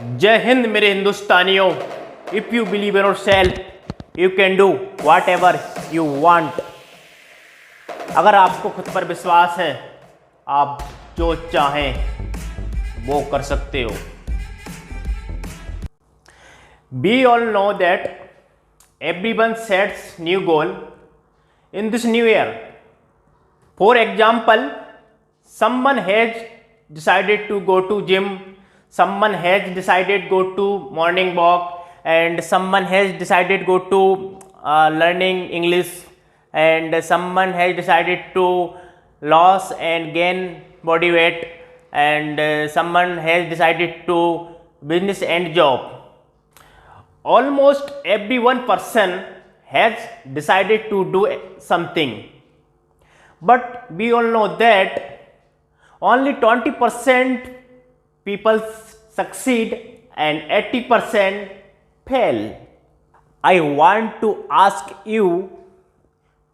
जय हिंद मेरे हिंदुस्तानियों। If you believe in yourself you can do whatever you want. अगर आपको खुद पर विश्वास है आप जो चाहें वो कर सकते हो। We all know that everyone sets new goal in this new year. For example, someone has decided to go to gym, someone has decided go to morning walk, and someone has decided go to learning English, and someone has decided to lose and gain body weight, and someone has decided to business and job. Almost every one person has decided to do something, but we all know that only 20% people succeed and 80% fail. I want to ask you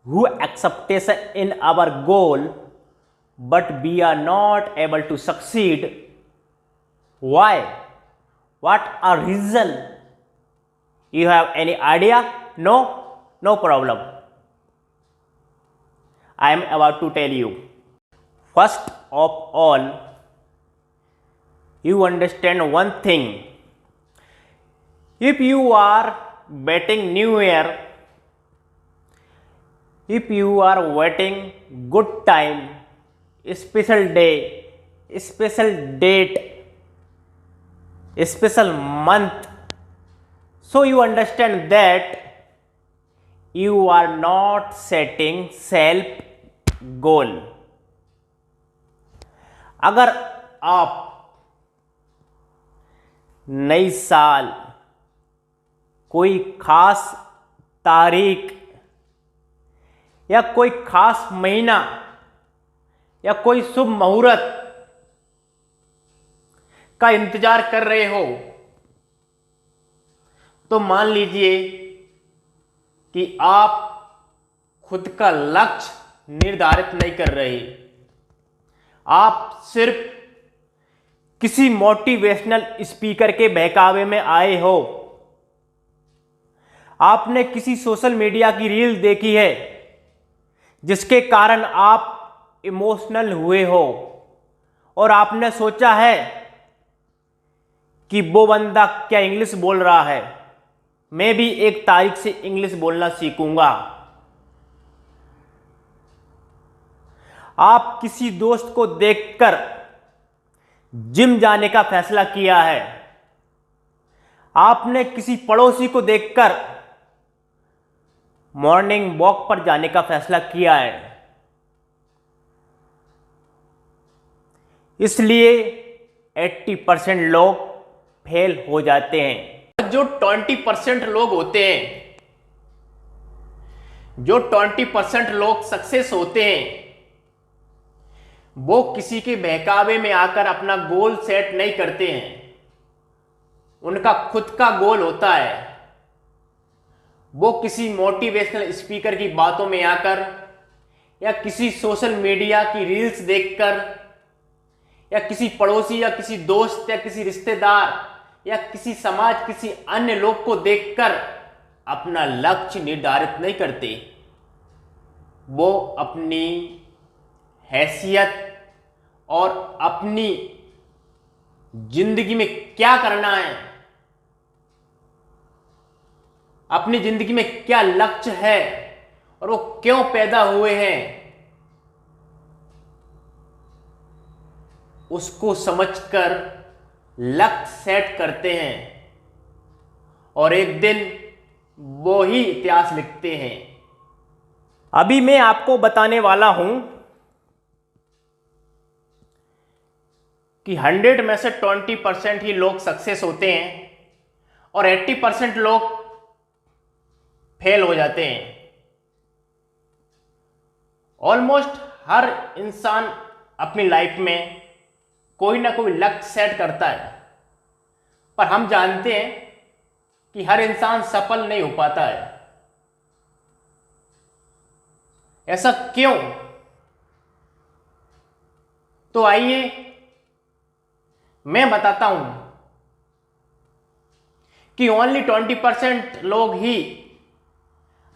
who acceptation in our goal but we are not able to succeed. Why? What are reason? You have any idea? No? No problem. I am about to tell you. First of all, you understand one thing. If you are waiting New Year, if you are waiting good time, special day, special date, special month, so you understand that you are not setting self goal. अगर आप नई साल कोई खास तारीख या कोई खास महीना या कोई शुभ मुहूर्त का इंतजार कर रहे हो तो मान लीजिए कि आप खुद का लक्ष्य निर्धारित नहीं कर रहे। आप सिर्फ किसी मोटिवेशनल स्पीकर के बहकावे में आए हो। आपने किसी सोशल मीडिया की रील देखी है जिसके कारण आप इमोशनल हुए हो और आपने सोचा है कि वो बंदा क्या इंग्लिश बोल रहा है, मैं भी एक तारीख से इंग्लिश बोलना सीखूंगा। आप किसी दोस्त को देखकर जिम जाने का फैसला किया है। आपने किसी पड़ोसी को देखकर मॉर्निंग वॉक पर जाने का फैसला किया है। इसलिए 80% लोग फेल हो जाते हैं। जो 20% लोग होते हैं, जो 20% लोग सक्सेस होते हैं, वो किसी के बहकावे में आकर अपना गोल सेट नहीं करते हैं। उनका खुद का गोल होता है। वो किसी मोटिवेशनल स्पीकर की बातों में आकर या किसी सोशल मीडिया की रील्स देखकर या किसी पड़ोसी या किसी दोस्त या किसी रिश्तेदार या किसी समाज किसी अन्य लोग को देखकर अपना लक्ष्य निर्धारित नहीं करते। वो अपनी हैसियत और अपनी जिंदगी में क्या करना है, अपनी जिंदगी में क्या लक्ष्य है और वो क्यों पैदा हुए हैं, उसको समझकर लक्ष्य सेट करते हैं और एक दिन वो ही इतिहास लिखते हैं। अभी मैं आपको बताने वाला हूं कि 100 में से 20% ही लोग सक्सेस होते हैं और 80% लोग फेल हो जाते हैं। ऑलमोस्ट हर इंसान अपनी लाइफ में कोई ना कोई लक्ष्य सेट करता है, पर हम जानते हैं कि हर इंसान सफल नहीं हो पाता है। ऐसा क्यों? तो आइए मैं बताता हूं कि ओनली 20% लोग ही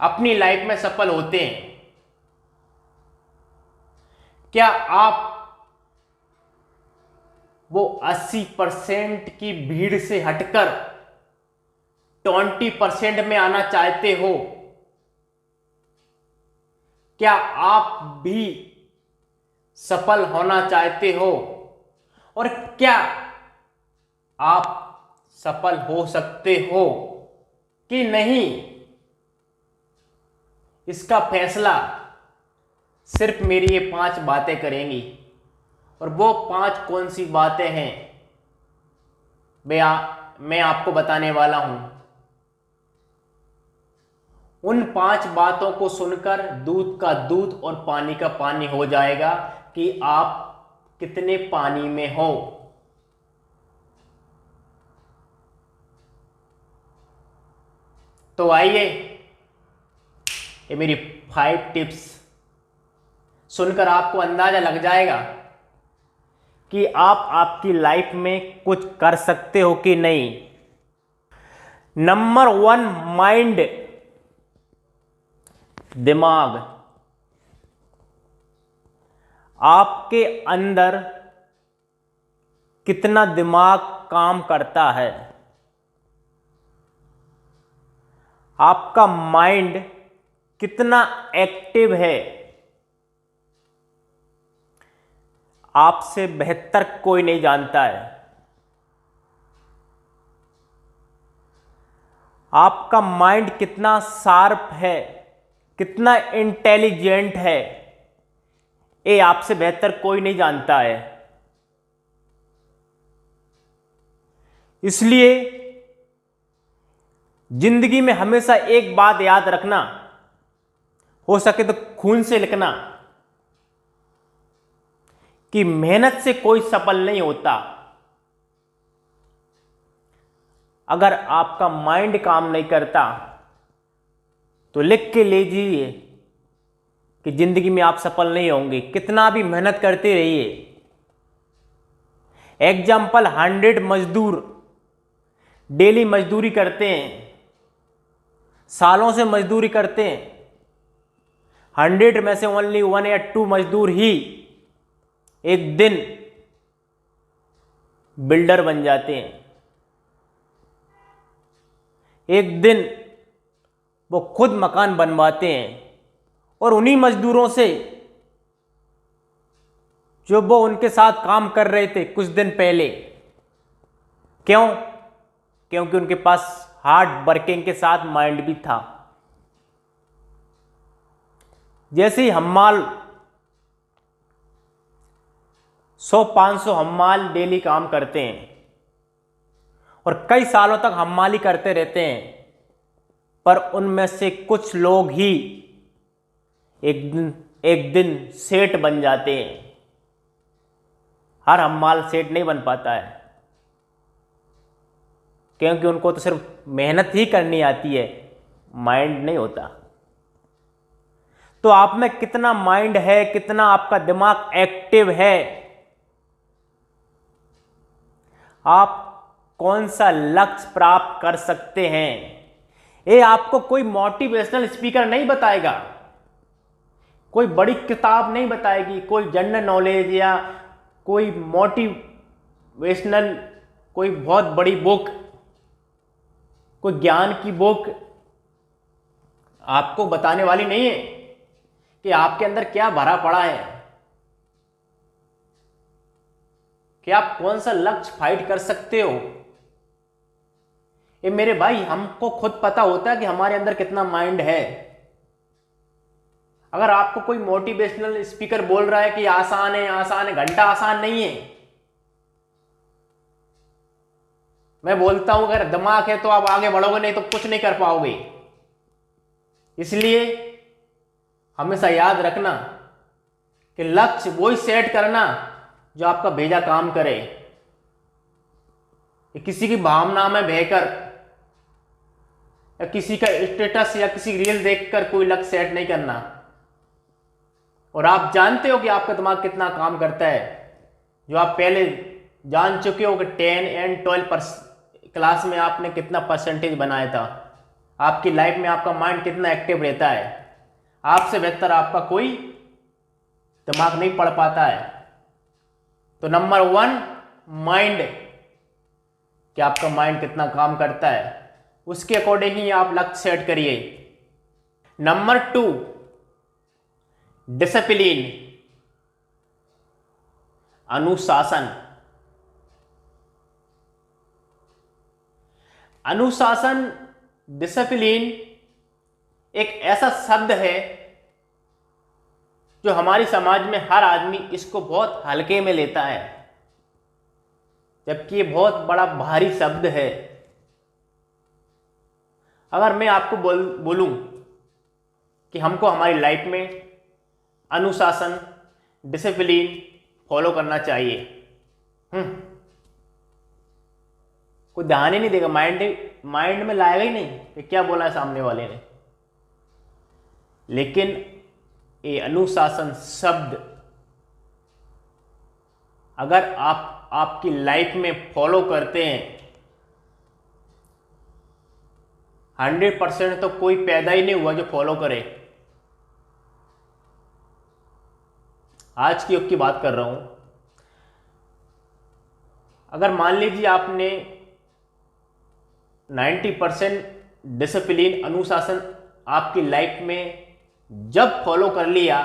अपनी लाइफ में सफल होते हैं। क्या आप वो 80% की भीड़ से हटकर 20% में आना चाहते हो? क्या आप भी सफल होना चाहते हो? और क्या आप सफल हो सकते हो कि नहीं, इसका फैसला सिर्फ मेरी ये 5 बातें करेंगी। और वो 5 कौन सी बातें हैं मैं आपको बताने वाला हूं। उन 5 बातों को सुनकर दूध का दूध और पानी का पानी हो जाएगा कि आप कितने पानी में हो। तो आइए, ये मेरी 5 टिप्स सुनकर आपको अंदाजा लग जाएगा कि आप आपकी लाइफ में कुछ कर सकते हो कि नहीं। नंबर 1, माइंड, दिमाग। आपके अंदर कितना दिमाग काम करता है? आपका माइंड कितना एक्टिव है? आपसे बेहतर कोई नहीं जानता है। आपका माइंड कितना शार्प है, कितना इंटेलिजेंट है, ये आपसे बेहतर कोई नहीं जानता है। इसलिए जिंदगी में हमेशा एक बात याद रखना, हो सके तो खून से लिखना, कि मेहनत से कोई सफल नहीं होता। अगर आपका माइंड काम नहीं करता तो लिख के लीजिए कि जिंदगी में आप सफल नहीं होंगे, कितना भी मेहनत करते रहिए। एग्जाम्पल, 100 मजदूर डेली मजदूरी करते हैं, सालों से मजदूरी करते हैं। 100 में से ओनली 1 या 2 मजदूर ही एक दिन बिल्डर बन जाते हैं। एक दिन वो खुद मकान बनवाते हैं, और उन्हीं मजदूरों से जो वो उनके साथ काम कर रहे थे कुछ दिन पहले। क्यों? क्योंकि उनके पास हार्ड वर्किंग के साथ माइंड भी था। जैसे ही हम्माल 100-500 हम्माल डेली काम करते हैं और कई सालों तक हम्माली करते रहते हैं, पर उनमें से कुछ लोग ही एक दिन सेठ बन जाते हैं। हर हम्माल सेठ नहीं बन पाता है, क्योंकि उनको तो सिर्फ मेहनत ही करनी आती है, माइंड नहीं होता। तो आप में कितना माइंड है, कितना आपका दिमाग एक्टिव है, आप कौन सा लक्ष्य प्राप्त कर सकते हैं, ये आपको कोई मोटिवेशनल स्पीकर नहीं बताएगा, कोई बड़ी किताब नहीं बताएगी, कोई जनरल नॉलेज या कोई मोटिवेशनल, कोई बहुत बड़ी बुक, कोई ज्ञान की बुक आपको बताने वाली नहीं है कि आपके अंदर क्या भरा पड़ा है, कि आप कौन सा लक्ष्य फाइट कर सकते हो। ये मेरे भाई, हमको खुद पता होता है कि हमारे अंदर कितना माइंड है। अगर आपको कोई मोटिवेशनल स्पीकर बोल रहा है कि आसान है, आसान है, घंटा आसान नहीं है। मैं बोलता हूं अगर दिमाग है तो आप आगे बढ़ोगे, नहीं तो कुछ नहीं कर पाओगे। इसलिए हमेशा याद रखना कि लक्ष्य वही सेट करना जो आपका भेजा काम करे। किसी की भावना में बहकर या किसी का स्टेटस या किसी रील देखकर कोई लक्ष्य सेट नहीं करना। और आप जानते हो कि आपका दिमाग कितना काम करता है, जो आप पहले जान चुके हो कि 10 and 12% क्लास में आपने कितना परसेंटेज बनाया था, आपकी लाइफ में आपका माइंड कितना एक्टिव रहता है। आपसे बेहतर आपका कोई दिमाग नहीं पढ़ पाता है। तो नंबर 1 माइंड, कि आपका माइंड कितना काम करता है, उसके अकॉर्डिंग ही आप लक्ष्य सेट करिए। नंबर 2 डिसिप्लिन, अनुशासन। अनुशासन, डिसिप्लिन एक ऐसा शब्द है जो हमारी समाज में हर आदमी इसको बहुत हल्के में लेता है, जबकि ये बहुत बड़ा भारी शब्द है। अगर मैं आपको बोलूं कि हमको हमारी लाइफ में अनुशासन, डिसिप्लिन फॉलो करना चाहिए, कोई ध्यान ही नहीं देगा, माइंड में लाएगा ही नहीं कि क्या बोला है सामने वाले ने। लेकिन ये अनुशासन शब्द अगर आप आपकी लाइफ में फॉलो करते हैं, 100% तो कोई पैदा ही नहीं हुआ जो फॉलो करे। आज की युग की बात कर रहा हूं। अगर मान लीजिए आपने 90% डिसिप्लिन, अनुशासन आपकी लाइफ में जब फॉलो कर लिया,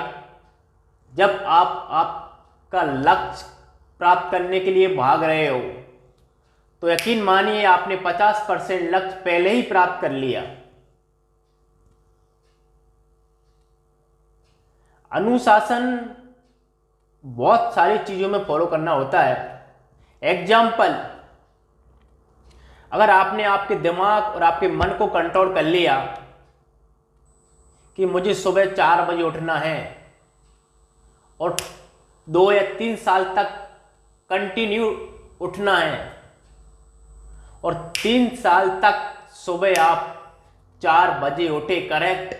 जब आप आपका लक्ष्य प्राप्त करने के लिए भाग रहे हो, तो यकीन मानिए आपने 50% लक्ष्य पहले ही प्राप्त कर लिया। अनुशासन बहुत सारी चीजों में फॉलो करना होता है। एग्जाम्पल, अगर आपने आपके दिमाग और आपके मन को कंट्रोल कर लिया कि मुझे सुबह 4 बजे उठना है और 2 या 3 साल तक कंटिन्यू उठना है, और 3 साल तक सुबह आप 4 बजे उठे करेक्ट,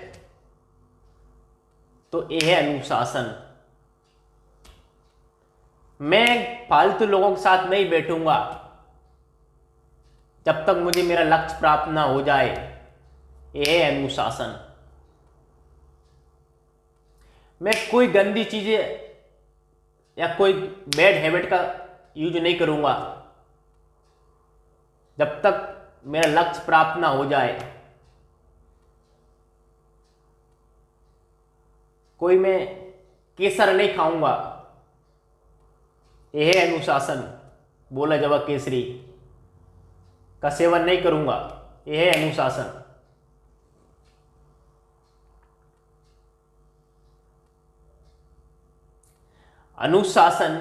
तो यह है अनुशासन। मैं फालतू लोगों के साथ नहीं बैठूंगा जब तक मुझे मेरा लक्ष्य प्राप्त ना हो जाए, यह है अनुशासन। मैं कोई गंदी चीजें या कोई बैड हैबिट का यूज नहीं करूंगा जब तक मेरा लक्ष्य प्राप्त ना हो जाए। कोई मैं केसर नहीं खाऊंगा, यह है अनुशासन। बोला जवा केसरी का सेवन नहीं करूंगा, यह है अनुशासन। अनुशासन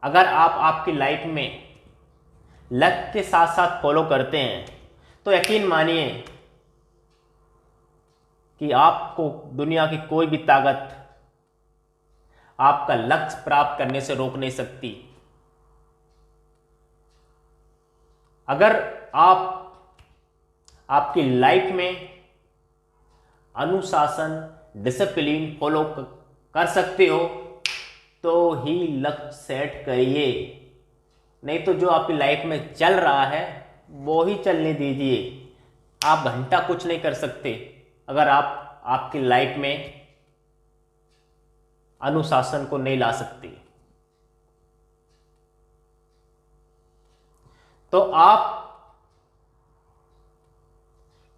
अगर आप आपकी लाइफ में लक्ष्य के साथ साथ फॉलो करते हैं, तो यकीन मानिए कि आपको दुनिया की कोई भी ताकत आपका लक्ष्य प्राप्त करने से रोक नहीं सकती। अगर आप आपकी लाइफ में अनुशासन, डिसिप्लिन फॉलो कर सकते हो तो ही लक्ष्य सेट करिए, नहीं तो जो आपकी लाइफ में चल रहा है वो ही चलने दीजिए। आप घंटा कुछ नहीं कर सकते अगर आप आपकी लाइफ में अनुशासन को नहीं ला सकते। तो आप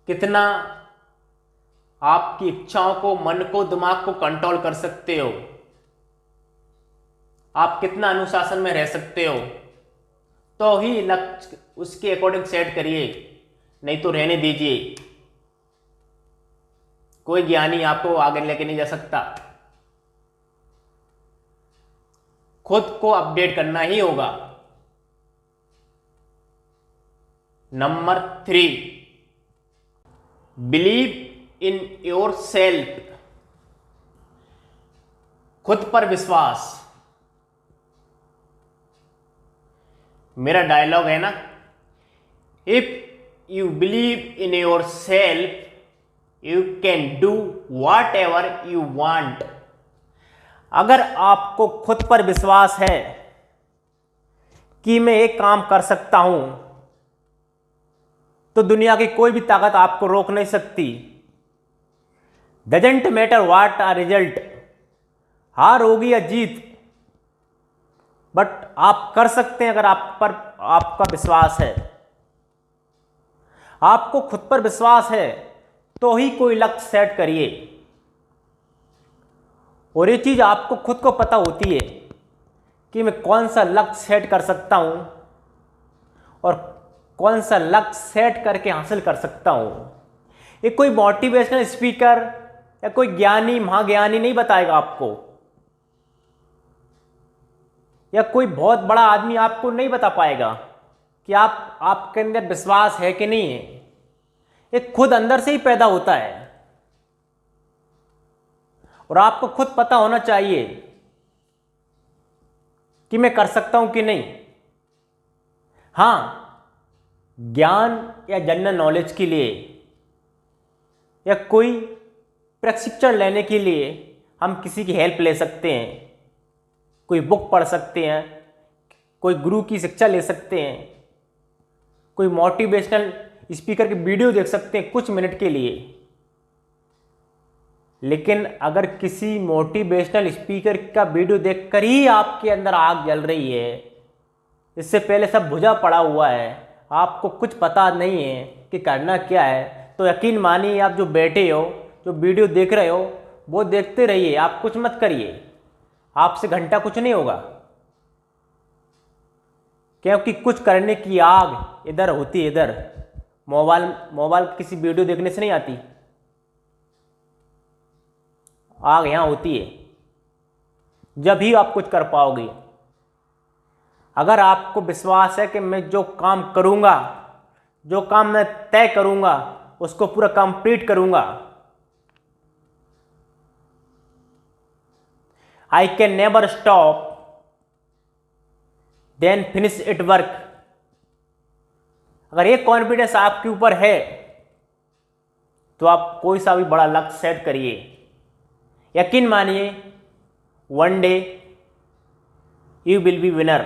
कितना आपकी इच्छाओं को, मन को, दिमाग को कंट्रोल कर सकते हो, आप कितना अनुशासन में रह सकते हो, तो ही लक्ष्य उसके अकॉर्डिंग सेट करिए, नहीं तो रहने दीजिए। कोई ज्ञानी आपको आगे लेके नहीं जा सकता, खुद को अपडेट करना ही होगा। Number 3, believe in your self, खुद पर विश्वास। मेरा डायलॉग है ना, if you believe in yourself you can do what ever you want. अगर आपको खुद पर विश्वास है कि मैं एक काम कर सकता हूं, तो दुनिया की कोई भी ताकत आपको रोक नहीं सकती। Doesn't matter what are result, हार होगी या जीत, बट आप कर सकते हैं अगर आप पर आपका विश्वास है। आपको खुद पर विश्वास है तो ही कोई लक्ष्य सेट करिए। और ये चीज आपको खुद को पता होती है कि मैं कौन सा लक्ष्य सेट कर सकता हूं और कौन सा लक्ष्य सेट करके हासिल कर सकता हूं। ये कोई मोटिवेशनल स्पीकर या कोई ज्ञानी महाज्ञानी नहीं बताएगा आपको, या कोई बहुत बड़ा आदमी आपको नहीं बता पाएगा कि आपके अंदर विश्वास है कि नहीं है। ये खुद अंदर से ही पैदा होता है और आपको खुद पता होना चाहिए कि मैं कर सकता हूं कि नहीं। हां, ज्ञान या जनरल नॉलेज के लिए या कोई प्रशिक्षण लेने के लिए हम किसी की हेल्प ले सकते हैं, कोई बुक पढ़ सकते हैं, कोई गुरु की शिक्षा ले सकते हैं, कोई मोटिवेशनल स्पीकर की वीडियो देख सकते हैं कुछ मिनट के लिए। लेकिन अगर किसी मोटिवेशनल स्पीकर का वीडियो देखकर ही आपके अंदर आग जल रही है, इससे पहले सब बुझा पड़ा हुआ है, आपको कुछ पता नहीं है कि करना क्या है, तो यकीन मानिए आप जो बैठे हो, जो वीडियो देख रहे हो, वो देखते रहिए, आप कुछ मत करिए, आपसे घंटा कुछ नहीं होगा। क्योंकि कुछ करने की आग इधर होती है, इधर। मोबाइल किसी वीडियो देखने से नहीं आती, आग यहां होती है। जब ही आप कुछ कर पाओगे। अगर आपको विश्वास है कि मैं जो काम करूंगा, जो काम मैं तय करूंगा, उसको पूरा कंप्लीट करूंगा। I can never stop then finish it work. अगर ये कॉन्फिडेंस आपके ऊपर है तो आप कोई सा भी बड़ा लक्ष्य सेट करिए, यकीन मानिए one day you will be winner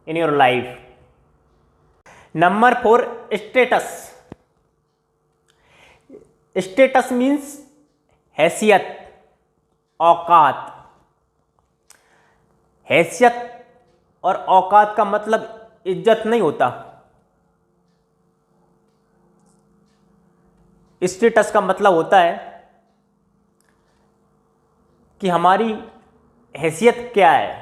in your life. Number 4, status. Status means हैसियत, औकात। हैसियत और औकात का मतलब इज्जत नहीं होता। स्टेटस का मतलब होता है कि हमारी हैसियत क्या है।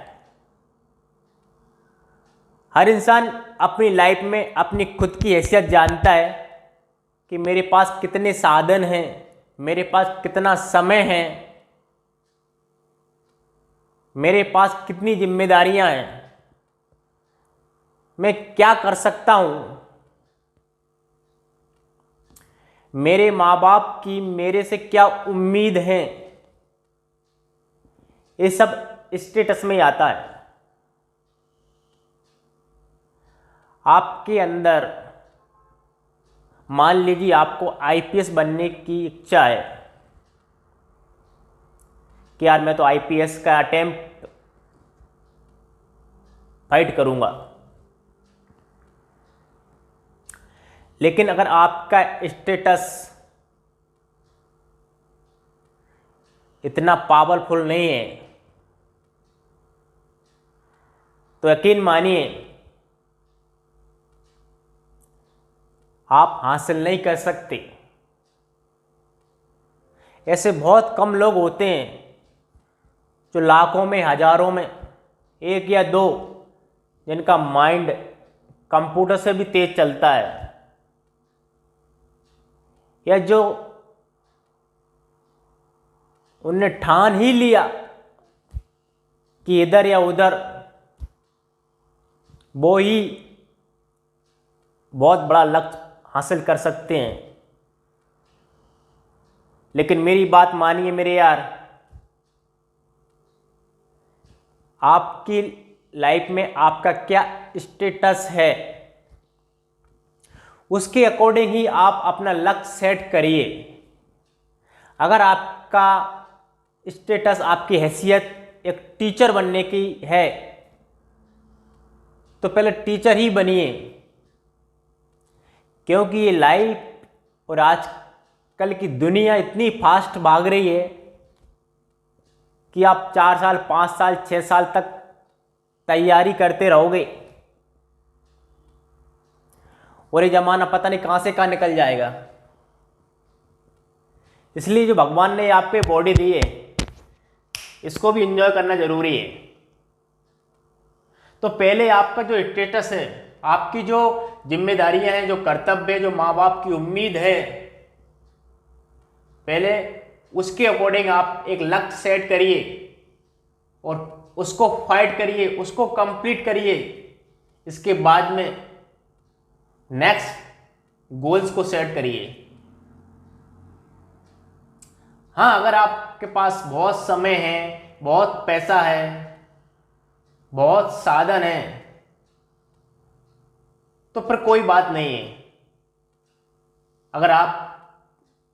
हर इंसान अपनी लाइफ में अपनी खुद की हैसियत जानता है कि मेरे पास कितने साधन हैं, मेरे पास कितना समय है, मेरे पास कितनी जिम्मेदारियां हैं, मैं क्या कर सकता हूं, मेरे माँ बाप की मेरे से क्या उम्मीद है। ये सब स्टेटस में आता है। आपके अंदर मान लीजिए आपको आईपीएस बनने की इच्छा है कि यार मैं तो आईपीएस का अटेम्प्ट फाइट करूंगा। लेकिन अगर आपका स्टेटस इतना पावरफुल नहीं है तो यकीन मानिए आप हासिल नहीं कर सकते। ऐसे बहुत कम लोग होते हैं जो लाखों में, हजारों में एक या दो जिनका माइंड कंप्यूटर से भी तेज चलता है, या जो उनने ठान ही लिया कि इधर या उधर वो ही बहुत बड़ा लक्ष्य हासिल कर सकते हैं। लेकिन मेरी बात मानिए मेरे यार, आपकी लाइफ में आपका क्या स्टेटस है, उसके अकॉर्डिंग ही आप अपना लक्ष्य सेट करिए। अगर आपका स्टेटस, आपकी हैसियत एक टीचर बनने की है तो पहले टीचर ही बनिए, क्योंकि ये लाइफ और आजकल की दुनिया इतनी फास्ट भाग रही है कि आप 4 साल 5 साल 6 साल तक तैयारी करते रहोगे और ये ज़माना पता नहीं कहाँ से कहाँ निकल जाएगा। इसलिए जो भगवान ने आपको बॉडी दी है इसको भी एंजॉय करना जरूरी है। तो पहले आपका जो स्टेटस है, आपकी जो जिम्मेदारियां हैं, जो कर्तव्य है, जो माँ बाप की उम्मीद है, पहले उसके अकॉर्डिंग आप एक लक्ष्य सेट करिए और उसको फाइट करिए, उसको कंप्लीट करिए। इसके बाद में नेक्स्ट गोल्स को सेट करिए। हाँ, अगर आपके पास बहुत समय है, बहुत पैसा है, बहुत साधन है, तो फिर कोई बात नहीं है। अगर आप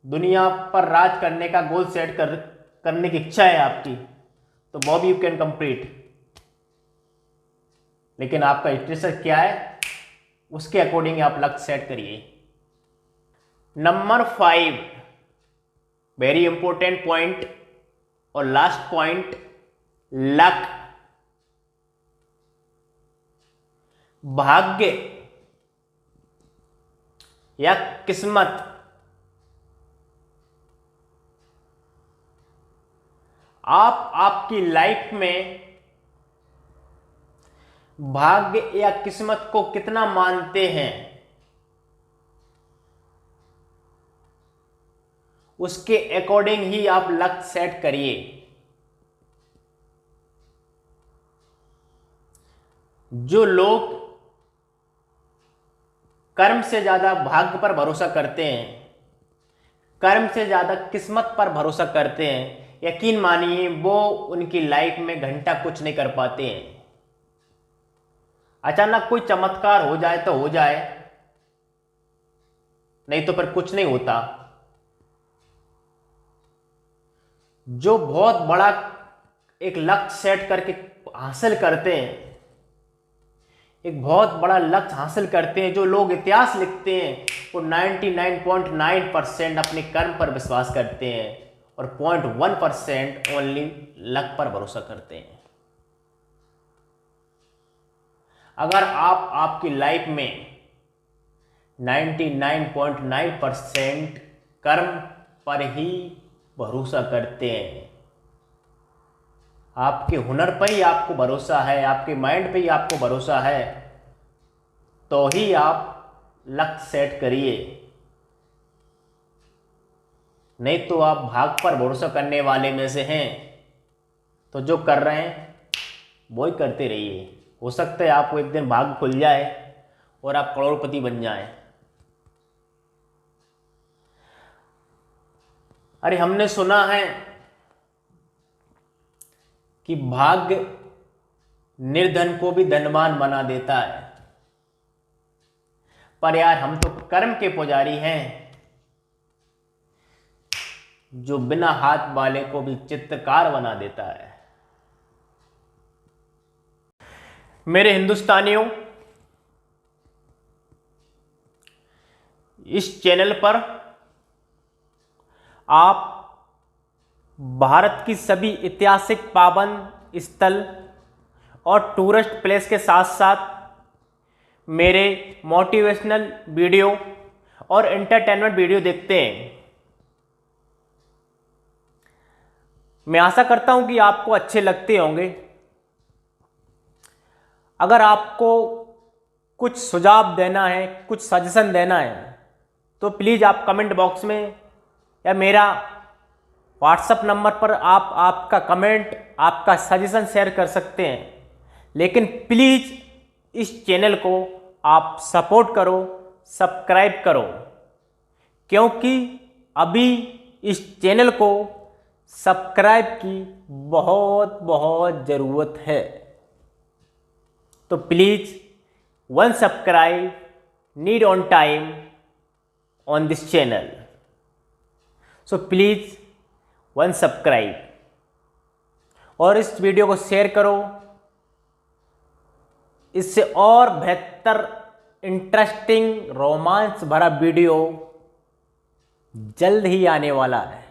दुनिया पर राज करने का गोल सेट करने की इच्छा है आपकी, तो वो भी यू कैन कंप्लीट। लेकिन आपका इंटरेस्ट क्या है, उसके अकॉर्डिंग आप लक्ष्य सेट करिए। नंबर 5, वेरी इंपॉर्टेंट पॉइंट और लास्ट पॉइंट, लक। भाग्य या किस्मत। आप आपकी लाइफ में भाग्य या किस्मत को कितना मानते हैं, उसके अकॉर्डिंग ही आप लक्ष्य सेट करिए। जो लोग कर्म से ज्यादा भाग्य पर भरोसा करते हैं, कर्म से ज्यादा किस्मत पर भरोसा करते हैं, यकीन मानिए वो उनकी लाइफ में घंटा कुछ नहीं कर पाते हैं। अचानक कोई चमत्कार हो जाए तो हो जाए, नहीं तो फिर कुछ नहीं होता। जो बहुत बड़ा एक लक्ष्य सेट करके हासिल करते हैं, एक बहुत बड़ा लक्ष्य हासिल करते हैं, जो लोग इतिहास लिखते हैं, वो 99.9% अपने कर्म पर विश्वास करते हैं और 0.1% ओनली लक पर भरोसा करते हैं। अगर आप आपकी लाइफ में 99.9% कर्म पर ही भरोसा करते हैं, आपके हुनर पर ही आपको भरोसा है, आपके माइंड पे ही आपको भरोसा है, तो ही आप लक्ष्य सेट करिए। नहीं तो आप भाग पर भरोसा करने वाले में से हैं, तो जो कर रहे हैं वो ही करते रहिए। हो सकता है आपको एक दिन भाग खुल जाए और आप करोड़पति बन जाएं। अरे हमने सुना है कि भाग्य निर्धन को भी धनवान बना देता है, पर यार हम तो कर्म के पुजारी हैं, जो बिना हाथ वाले को भी चित्रकार बना देता है। मेरे हिंदुस्तानियों, इस चैनल पर आप भारत की सभी ऐतिहासिक पावन स्थल और टूरिस्ट प्लेस के साथ साथ मेरे मोटिवेशनल वीडियो और एंटरटेनमेंट वीडियो देखते हैं। मैं आशा करता हूं कि आपको अच्छे लगते होंगे। अगर आपको कुछ सुझाव देना है, कुछ सजेशन देना है, तो प्लीज़ आप कमेंट बॉक्स में या मेरा व्हाट्सएप नंबर पर आप आपका कमेंट, आपका सजेशन शेयर कर सकते हैं। लेकिन प्लीज़ इस चैनल को आप सपोर्ट करो, सब्सक्राइब करो, क्योंकि अभी इस चैनल को सब्सक्राइब की बहुत बहुत ज़रूरत है। तो please one subscribe need on time on this channel. So please one subscribe और इस वीडियो को शेयर करो इससे और बेहतर इंटरेस्टिंग रोमांस भरा वीडियो जल्द ही आने वाला है।